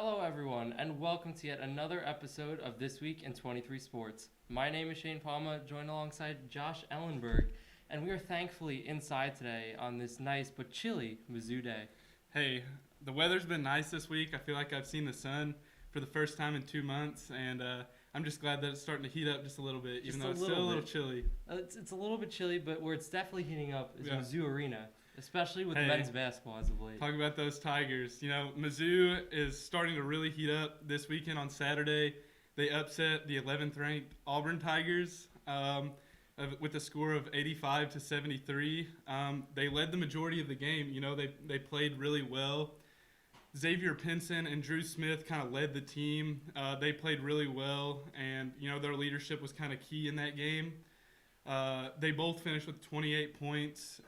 Hello, everyone, and welcome to yet another episode of This Week in 23 Sports. My name is Shane Palma, joined alongside Josh Ellenberg, and we are thankfully inside today on this nice but chilly Mizzou day. Hey, the weather's been nice this week. I feel like I've seen the sun for the first time in 2 months, and I'm just glad that it's starting to heat up just a little bit, even though it's still a little chilly. It's a little bit chilly, but where it's definitely heating up is Mizzou Arena, especially with Hey, men's basketball as of late. Talk about those Tigers. Mizzou is starting to really heat up this weekend on Saturday. They upset the 11th ranked Auburn Tigers with a score of 85-73. They led the majority of the game. They played really well. Xavier Pinson and Drew Smith kind of led the team. They played really well, and their leadership was kind of key in that game. They both finished with 28 points,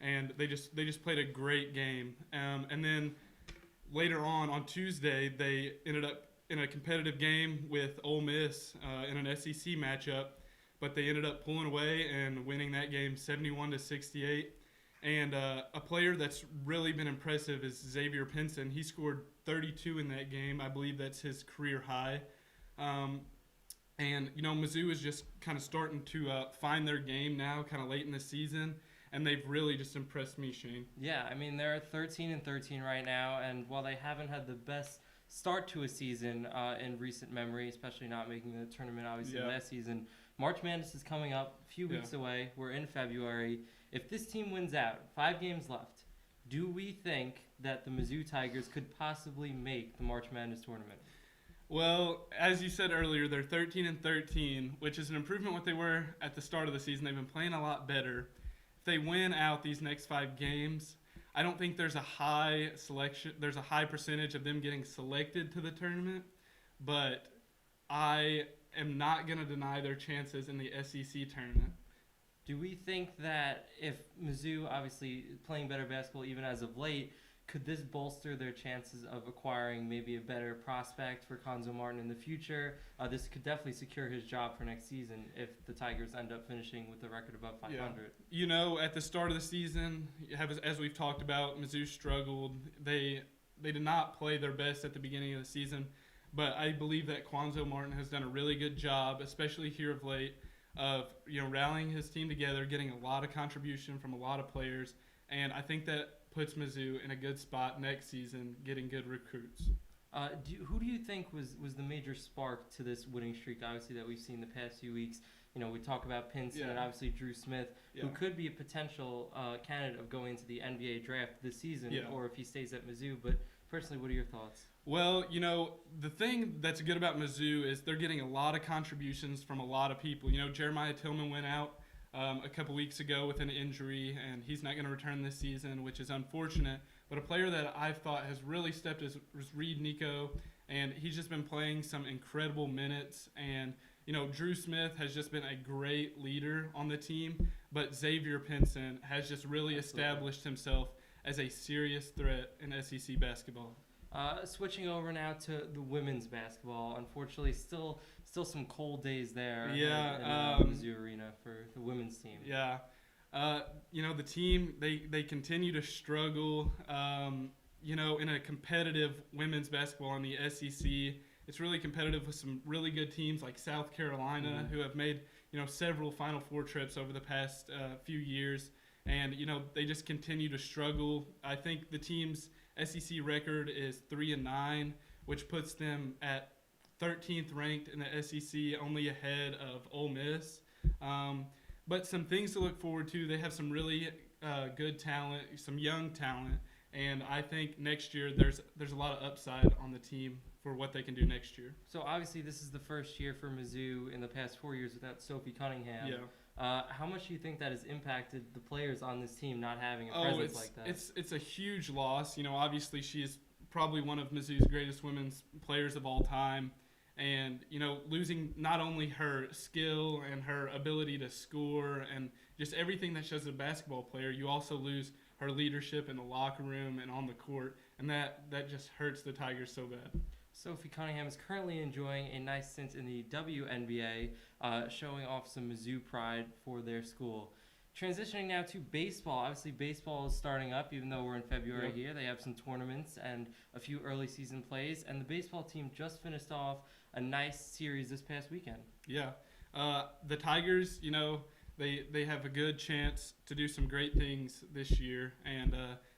and they just played a great game. And then later on Tuesday, they ended up in a competitive game with Ole Miss in an SEC matchup, but they ended up pulling away and winning that game 71-68. And a player that's really been impressive is Xavier Pinson. He scored 32 in that game. I believe that's his career high. Mizzou is just kind of starting to find their game now, kind of late in the season, and they've really just impressed me, Shane. Yeah, I mean, they're 13-13 right now, and while they haven't had the best start to a season in recent memory, especially not making the tournament obviously last season, March Madness is coming up a few weeks away. We're in February. If this team wins out, 5 games left, do we think that the Mizzou Tigers could possibly make the March Madness tournament? Well, as you said earlier, they're 13-13, which is an improvement what they were at the start of the season. They've been playing a lot better. If they win out these next 5 games, I don't think there's a high percentage of them getting selected to the tournament, but I am not going to deny their chances in the SEC tournament. Do we think that if Mizzou, obviously playing better basketball even as of late, could this bolster their chances of acquiring maybe a better prospect for Konzo Martin in the future? This could definitely secure his job for next season if the Tigers end up finishing with a record above 500. Yeah. At the start of the season, as we've talked about, Mizzou struggled. They did not play their best at the beginning of the season, but I believe that Konzo Martin has done a really good job, especially here of late, of rallying his team together, getting a lot of contribution from a lot of players, and I think that puts Mizzou in a good spot next season, getting good recruits. Who do you think was the major spark to this winning streak, obviously, that we've seen the past few weeks? We talk about Pinson and obviously Drew Smith, who could be a potential candidate of going into the NBA draft this season, or if he stays at Mizzou. But personally, what are your thoughts? Well, the thing that's good about Mizzou is they're getting a lot of contributions from a lot of people. Jeremiah Tillman went out a couple weeks ago with an injury, and he's not going to return this season, which is unfortunate. But a player that I've thought has really stepped is Reed Nico, and he's just been playing some incredible minutes. And, Drew Smith has just been a great leader on the team, but Xavier Pinson has just really established himself as a serious threat in SEC basketball. Switching over now to the women's basketball. Unfortunately, still some cold days there in Mizzou Arena for the women's team. Yeah. The team, they continue to struggle, in a competitive women's basketball in the SEC. It's really competitive with some really good teams like South Carolina, who have made, several Final Four trips over the past few years. And, they just continue to struggle. I think the team's SEC record is 3-9, which puts them at 13th ranked in the SEC, only ahead of Ole Miss. But some things to look forward to. They have some really good talent, some young talent, and I think next year there's a lot of upside on the team for what they can do next year. So obviously this is the first year for Mizzou in the past 4 years without Sophie Cunningham. Yeah. How much do you think that has impacted the players on this team not having a presence like that? It's a huge loss. Obviously she is probably one of Mizzou's greatest women's players of all time. And, losing not only her skill and her ability to score and just everything that shows a basketball player, you also lose her leadership in the locker room and on the court. And that just hurts the Tigers so bad. Sophie Cunningham is currently enjoying a nice stint in the WNBA, showing off some Mizzou pride for their school. Transitioning now to baseball. Obviously, baseball is starting up, even though we're in February Yep. here. They have some tournaments and a few early season plays. And the baseball team just finished off a nice series this past weekend. Yeah. The Tigers, they have a good chance to do some great things this year, and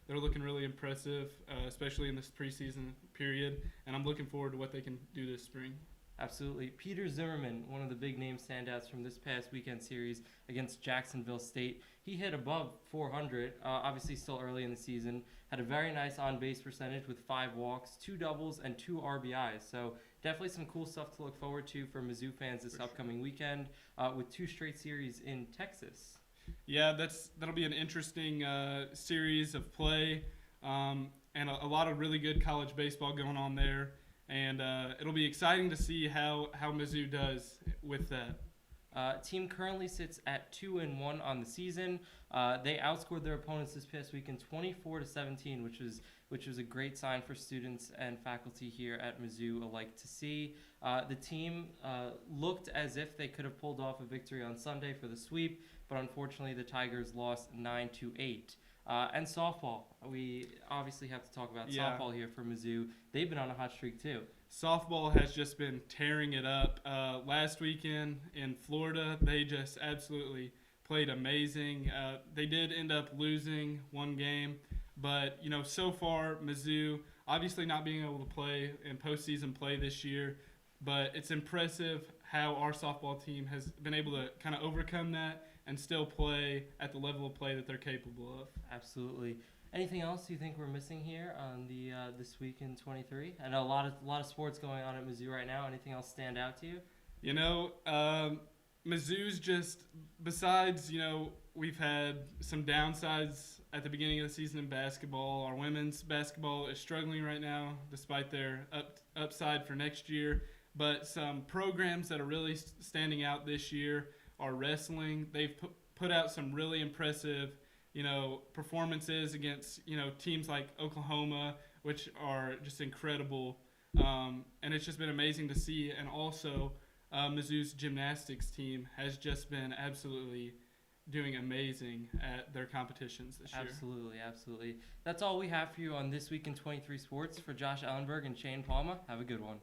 they're looking really impressive, especially in this preseason period. And I'm looking forward to what they can do this spring. Absolutely. Peter Zimmerman, one of the big name standouts from this past weekend series against Jacksonville State. He hit above 400, obviously still early in the season. Had a very nice on-base percentage with 5 walks, 2 doubles, and 2 RBIs. So definitely some cool stuff to look forward to for Mizzou fans this upcoming weekend with 2 straight series in Texas. Yeah, that'll be an interesting series of play, and a lot of really good college baseball going on there. And it'll be exciting to see how Mizzou does with that. Team currently sits at 2-1 on the season. They outscored their opponents this past weekend 24-17, which was a great sign for students and faculty here at Mizzou alike to see. The team looked as if they could have pulled off a victory on Sunday for the sweep, but unfortunately the Tigers lost 9-8. And softball. We obviously have to talk about softball here for Mizzou. They've been on a hot streak too. Softball has just been tearing it up. Last weekend in Florida, they just absolutely played amazing. They did end up losing one game, but so far Mizzou obviously not being able to play in postseason play this year, but it's impressive how our softball team has been able to kind of overcome that and still play at the level of play that they're capable of. Absolutely. Anything else you think we're missing here on the this week in 23? I know a lot of sports going on at Mizzou right now. Anything else stand out to you? Mizzou's just, besides, we've had some downsides at the beginning of the season in basketball. Our women's basketball is struggling right now despite their upside for next year. But some programs that are really standing out this year are wrestling. They've put out some really impressive, performances against, teams like Oklahoma, which are just incredible. And it's just been amazing to see. And also, Mizzou's gymnastics team has just been absolutely doing amazing at their competitions this year. Absolutely. That's all we have for you on This Week in 23 Sports. For Josh Ellenberg and Shane Palma, have a good one.